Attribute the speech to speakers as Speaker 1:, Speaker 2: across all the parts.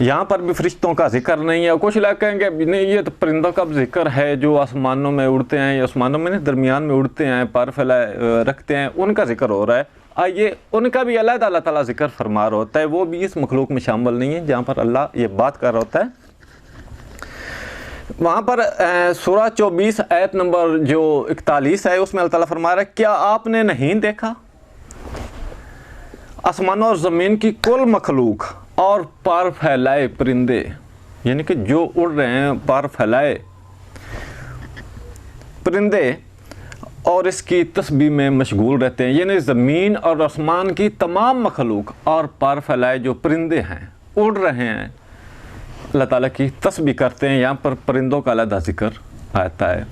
Speaker 1: یہاں پر بھی فرشتوں کا ذکر نہیں ہے. کچھ لوگ کہیں گے نہیں یہ تو پرندوں کا ذکر ہے جو آسمانوں میں اڑتے ہیں, یا آسمانوں میں نہیں درمیان میں اڑتے ہیں, پر پھیلائے رکھتے ہیں, ان کا ذکر ہو رہا ہے. آئیے ان کا بھی اللہ تعالیٰ ذکر فرما رہا ہوتا ہے, وہ بھی اس مخلوق میں شامل نہیں ہے جہاں پر اللہ یہ بات کر رہا ہوتا ہے. وہاں پر سورہ 24 آیت نمبر جو 41 ہے اس میں اللہ تعالیٰ فرما رہا ہے کیا آپ نے نہیں دیکھا آسمانوں اور زمین کی کل مخلوق اور پر پھیلائے پرندے, یعنی کہ جو اڑ رہے ہیں پر پھیلائے پرندے اور اس کی تسبیح میں مشغول رہتے ہیں, یعنی زمین اور آسمان کی تمام مخلوق اور پر پھیلائے جو پرندے ہیں اڑ رہے ہیں اللہ تعالیٰ کی تسبیح کرتے ہیں. یہاں پر پرندوں کا علیحدہ ذکر آتا ہے.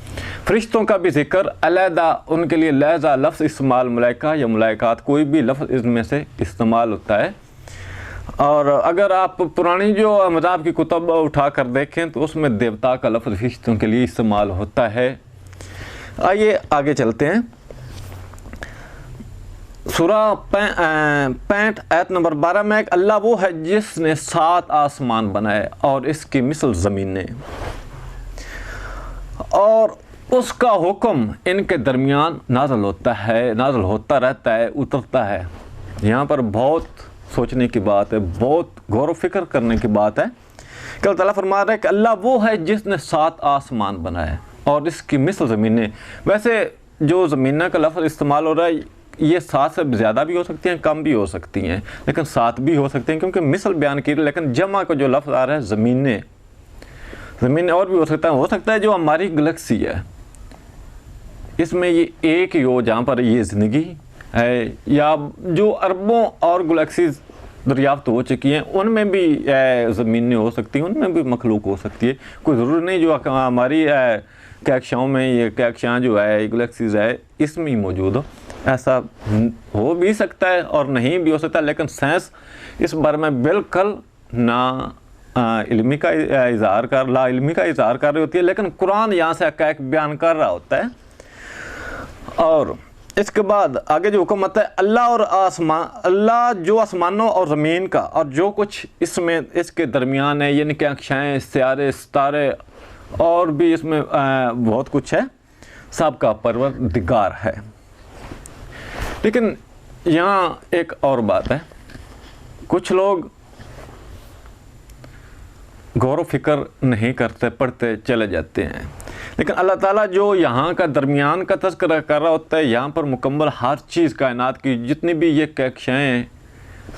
Speaker 1: فرشتوں کا بھی ذکر علیحدہ, ان کے لیے لہذا لفظ استعمال ملائکہ یا ملائکات کوئی بھی لفظ اس میں سے استعمال ہوتا ہے. اور اگر آپ پرانی جو مذہب کی کتب اٹھا کر دیکھیں تو اس میں دیوتا کا لفظ فرشتوں کے لیے استعمال ہوتا ہے. آئیے آگے چلتے ہیں. سورہ 65 آیت نمبر 12 میں اللہ وہ ہے جس نے 7 آسمان بنائے اور اس کی مثل زمینیں, اور اس کا حکم ان کے درمیان نازل ہوتا رہتا ہے, اترتا ہے. یہاں پر بہت سوچنے کی بات ہے, بہت غور و فکر کرنے کی بات ہے کہ اللہ تعالیٰ فرما رہا ہے کہ اللہ وہ ہے جس نے 7 آسمان بنائے اور اس کی مثل زمینیں. ویسے جو زمینہ کا لفظ استعمال ہو رہا ہے یہ 7 سے زیادہ بھی ہو سکتی ہیں, کم بھی ہو سکتی ہیں, لیکن 7 بھی ہو سکتے ہیں کیونکہ مثل بیان کی. لیکن جمع کا جو لفظ آ رہا ہے زمینیں اور بھی ہو سکتا ہے جو ہماری گلیکسی ہے اس میں یہ ایک ہی ہو جہاں پر یہ زندگی ہے, یا جو اربوں اور گلیکسیز دریافت ہو چکی ہیں ان میں بھی زمینیں ہو سکتی ہیں, ان میں بھی مخلوق ہو سکتی ہے. کوئی ضروری نہیں جو ہماری کہکشاؤں میں یہ کہکشاں جو ہے گلیکسیز ہے اس میں ہی موجود ہو. ایسا ہو بھی سکتا ہے اور نہیں بھی ہو سکتا, لیکن سائنس اس بارے میں بالکل لا علمی کا اظہار کر رہی ہوتی ہے, لیکن قرآن یہاں سے حقائق بیان کر رہا ہوتا ہے. اور اس کے بعد آگے جو حکم آتا ہے اللہ جو آسمانوں اور زمین کا اور جو کچھ اس میں اس کے درمیان ہے, یعنی کہ کہکشائیں, سیارے, ستارے اور بھی اس میں بہت کچھ ہے, سب کا پروردگار ہے. لیکن یہاں ایک اور بات ہے, کچھ لوگ غور و فکر نہیں کرتے, پڑھتے چلے جاتے ہیں, لیکن اللہ تعالیٰ جو یہاں کا درمیان کا تذکرہ کر رہا ہوتا ہے یہاں پر مکمل ہر چیز کائنات کی جتنی بھی یہ کہکشائیں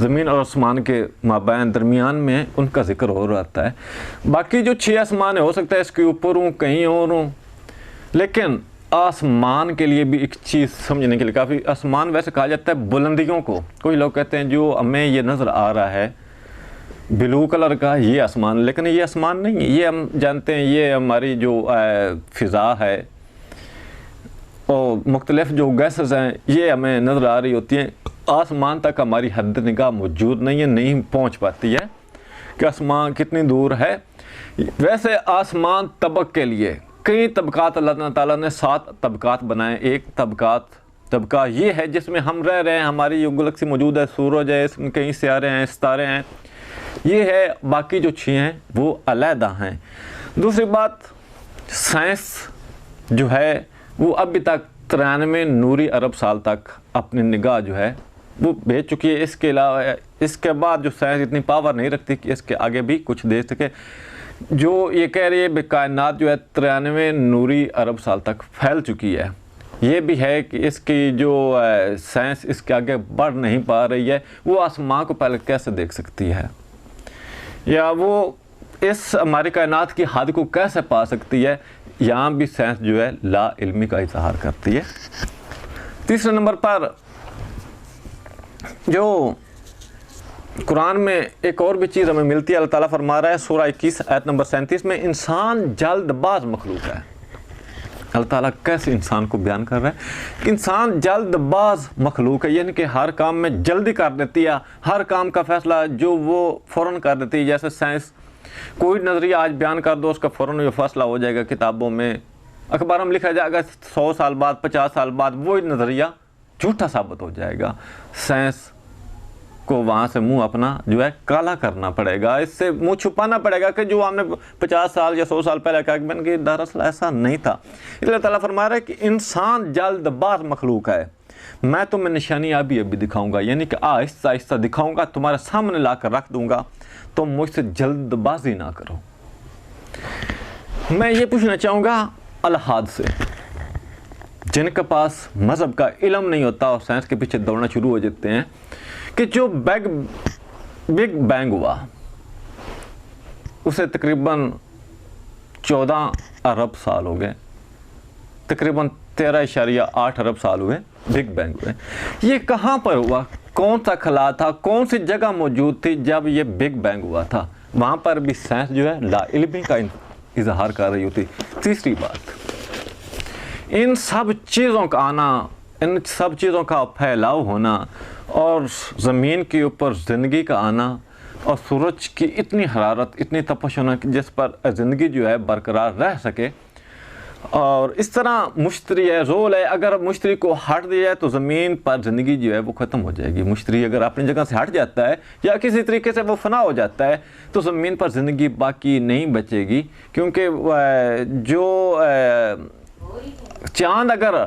Speaker 1: زمین اور آسمان کے مابین درمیان میں ان کا ذکر ہو رہتا ہے. باقی جو 6 آسمان ہو سکتا ہے اس کے اوپر ہوں, کہیں اور ہوں, لیکن آسمان کے لیے بھی ایک چیز سمجھنے کے لیے کافی. آسمان ویسے کہا جاتا ہے بلندیوں کو. کچھ لوگ کہتے ہیں جو ہمیں یہ نظر آ رہا ہے بلو کلر کا یہ آسمان, لیکن یہ آسمان نہیں ہے. یہ ہم جانتے ہیں یہ ہماری جو فضا ہے اور مختلف جو گیسز ہیں یہ ہمیں نظر آ رہی ہوتی ہیں. آسمان تک ہماری حد نگاہ موجود نہیں ہے, نہیں پہنچ پاتی ہے کہ آسمان کتنی دور ہے. ویسے آسمان طبق کے لیے کئی طبقات اللہ تعالیٰ نے 7 طبقات بنائے. ایک طبقہ یہ ہے جس میں ہم رہ رہے ہیں, ہماری جو گلیکسی موجود ہے, سورج ہے, اس میں کئی سیارے ہیں, ستارے ہیں, یہ ہے. باقی جو 6 ہیں وہ علیحدہ ہیں. دوسری بات, سائنس جو ہے وہ ابھی تک 93 نوری ارب سال تک اپنی نگاہ جو ہے وہ بھیج چکی ہے. اس کے علاوہ اس کے بعد جو سائنس اتنی پاور نہیں رکھتی کہ اس کے آگے بھی کچھ دے سکے. جو یہ کہہ رہی ہے کائنات جو ہے 93 نوری ارب سال تک پھیل چکی ہے. یہ بھی ہے کہ اس کی جو سائنس اس کے آگے بڑھ نہیں پا رہی ہے. وہ آسمان کو پہلے کیسے دیکھ سکتی ہے, یا وہ اس ہماری کائنات کی حد کو کیسے پا سکتی ہے. یہاں بھی سائنس جو ہے لا علمی کا اظہار کرتی ہے. تیسرے نمبر پر جو قرآن میں ایک اور بھی چیز ہمیں ملتی ہے. اللہ تعالیٰ فرما رہا ہے سورہ 21 آیت نمبر 37 میں انسان جلد باز مخلوق ہے. اللہ تعالیٰ کیسے انسان کو بیان کر رہا ہے کہ انسان جلد باز مخلوق ہے, یعنی کہ ہر کام میں جلدی کر دیتی ہے, ہر کام کا فیصلہ جو وہ فوراً کر دیتی ہے. جیسے سائنس کوئی نظریہ آج بیان کر دو اس کا فوراً جو فیصلہ ہو جائے گا, کتابوں میں اخباروں میں لکھا جائے گا, 100 سال بعد 50 سال بعد وہی نظریہ جھوٹا ثابت ہو جائے گا. سائنس کو وہاں سے منہ اپنا جو ہے کالا کرنا پڑے گا, اس سے منہ چھپانا پڑے گا کہ جو ہم نے 50 سال یا 100 سال پہلے کہا کہ کہ دراصل ایسا نہیں تھا. اللہ تعالیٰ فرما رہا ہے کہ انسان جلد باز مخلوق ہے, میں تمہیں نشانی ابھی دکھاؤں گا, یعنی کہ آہستہ آہستہ دکھاؤں گا, تمہارے سامنے لا کر رکھ دوں گا, تم مجھ سے جلد بازی نہ کرو. میں یہ پوچھنا چاہوں گا الحاد سے, جن کے پاس مذہب کا علم نہیں ہوتا اور سائنس کے پیچھے دوڑنا شروع ہو جاتے ہیں, کہ جو بگ بینگ ہوا اسے تقریباً 14 ارب سال ہو گئے, تقریباً 13.8 ارب سال ہوئے بگ بینگ ہوئے. یہ کہاں پر ہوا, کون سا خلا تھا, کون سی جگہ موجود تھی جب یہ بگ بینگ ہوا تھا؟ وہاں پر بھی سائنس جو ہے لا علمی کا اظہار کر رہی ہوتی. تیسری بات, ان سب چیزوں کا آنا, ان سب چیزوں کا پھیلاؤ ہونا, اور زمین کے اوپر زندگی کا آنا, اور سورج کی اتنی حرارت, اتنی تپش ہونا جس پر زندگی جو ہے برقرار رہ سکے, اور اس طرح مشتری ہے, رول ہے, اگر مشتری کو ہٹ دیا جائے تو زمین پر زندگی جو ہے وہ ختم ہو جائے گی. مشتری اگر اپنی جگہ سے ہٹ جاتا ہے یا کسی طریقے سے وہ فنا ہو جاتا ہے تو زمین پر زندگی باقی نہیں بچے گی, کیونکہ جو چاند اگر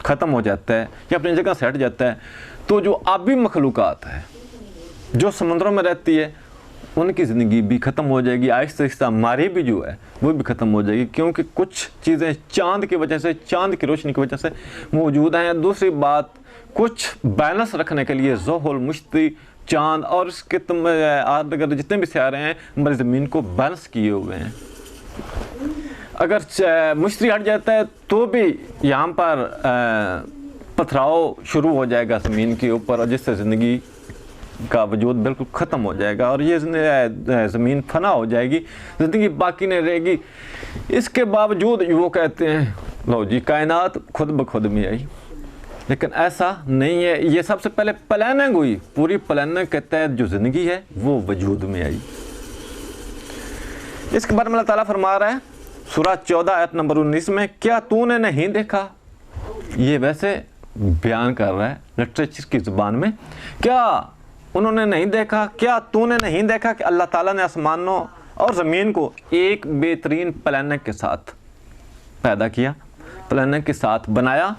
Speaker 1: ختم ہو جاتا ہے یا اپنی جگہ سے ہٹ جاتا ہے تو جو آبی مخلوقات ہے جو سمندروں میں رہتی ہے ان کی زندگی بھی ختم ہو جائے گی. آہستہ آہستہ ہماری بھی جو ہے وہ بھی ختم ہو جائے گی, کیونکہ کچھ چیزیں چاند کی وجہ سے, چاند کی روشنی کی وجہ سے موجود ہیں. دوسری بات, کچھ بیلنس رکھنے کے لیے زحل, مشتری, چاند اور اس کے اگر جتنے بھی سیارے ہیں ہماری زمین کو بیلنس کیے ہوئے ہیں. اگر مشتری ہٹ جاتا ہے تو بھی یہاں پر پتھراؤ شروع ہو جائے گا زمین کے اوپر, اور جس سے زندگی کا وجود بالکل ختم ہو جائے گا اور یہ زمین فنا ہو جائے گی, زندگی باقی نہیں رہے گی. اس کے باوجود وہ کہتے ہیں لو جی کائنات خود بخود میں آئی, لیکن ایسا نہیں ہے. یہ سب سے پہلے پلاننگ ہوئی, پوری پلاننگ کے تحت جو زندگی ہے وہ وجود میں آئی. اس کے بارے میں اللہ تعالیٰ فرما رہا ہے سورہ 14 آیت نمبر 19 میں, کیا تو نے نہیں دیکھا. یہ ویسے بیان کر رہا ہے لٹریچر کی زبان میں, کیا انہوں نے نہیں دیکھا, کیا تو نے نہیں دیکھا کہ اللہ تعالیٰ نے آسمانوں اور زمین کو ایک بہترین پلاننگ کے ساتھ پیدا کیا, پلاننگ کے ساتھ بنایا.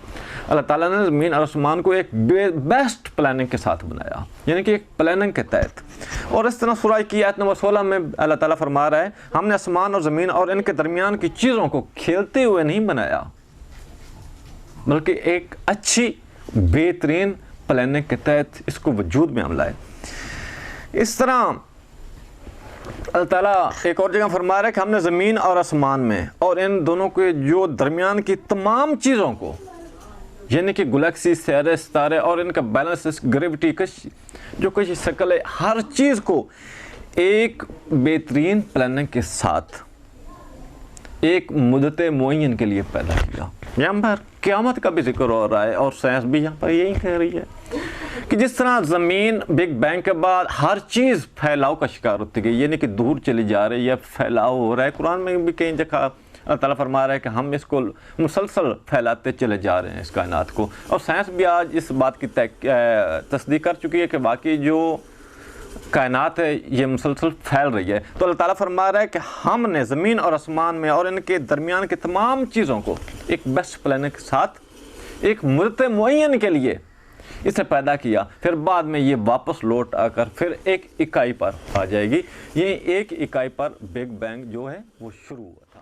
Speaker 1: اللہ تعالیٰ نے زمین اور آسمان کو ایک بیسٹ پلاننگ کے ساتھ بنایا, یعنی کہ ایک پلاننگ کے تحت. اور اس طرح سورہ کی آیت نمبر 16 میں اللہ تعالیٰ فرما رہا ہے, ہم نے آسمان اور زمین اور ان کے درمیان کی چیزوں کو کھیلتے ہوئے نہیں بنایا, بلکہ ایک اچھی بہترین پلاننگ کے تحت اس کو وجود میں ہم لائے. اس طرح اللہ تعالیٰ ایک اور جگہ فرما رہا ہے کہ ہم نے زمین اور آسمان میں اور ان دونوں کے جو درمیان کی تمام چیزوں کو, یعنی کہ گلیکسی, سیارے, ستارے اور ان کا بیلنس, گریوٹی, جو کچھ شکل ہے, ہر چیز کو ایک بہترین پلاننگ کے ساتھ ایک مدت معین کے لیے پیدا کیا. یہاں پر قیامت کا بھی ذکر ہو رہا ہے, اور سائنس بھی یہاں پر یہی کہہ رہی ہے کہ جس طرح زمین بگ بینگ کے بعد ہر چیز پھیلاؤ کا شکار ہوتی گئی, یعنی کہ دور چلی جا رہی ہے, پھیلاؤ ہو رہا ہے. قرآن میں بھی کئی جگہ اللہ تعالیٰ فرما رہا ہے کہ ہم اس کو مسلسل پھیلاتے چلے جا رہے ہیں اس کائنات کو, اور سائنس بھی آج اس بات کی تصدیق کر چکی ہے کہ واقعی جو کائنات ہے یہ مسلسل پھیل رہی ہے. تو اللہ تعالیٰ فرما رہا ہے کہ ہم نے زمین اور آسمان میں اور ان کے درمیان کی تمام چیزوں کو ایک بیسٹ پلاننگ کے ساتھ ایک مدت معین کے لیے اسے پیدا کیا. پھر بعد میں یہ واپس لوٹ آ کر پھر ایک اکائی پر آ جائے گی. یہ ایک اکائی پر بگ بینگ جو ہے وہ شروع ہوا تھا.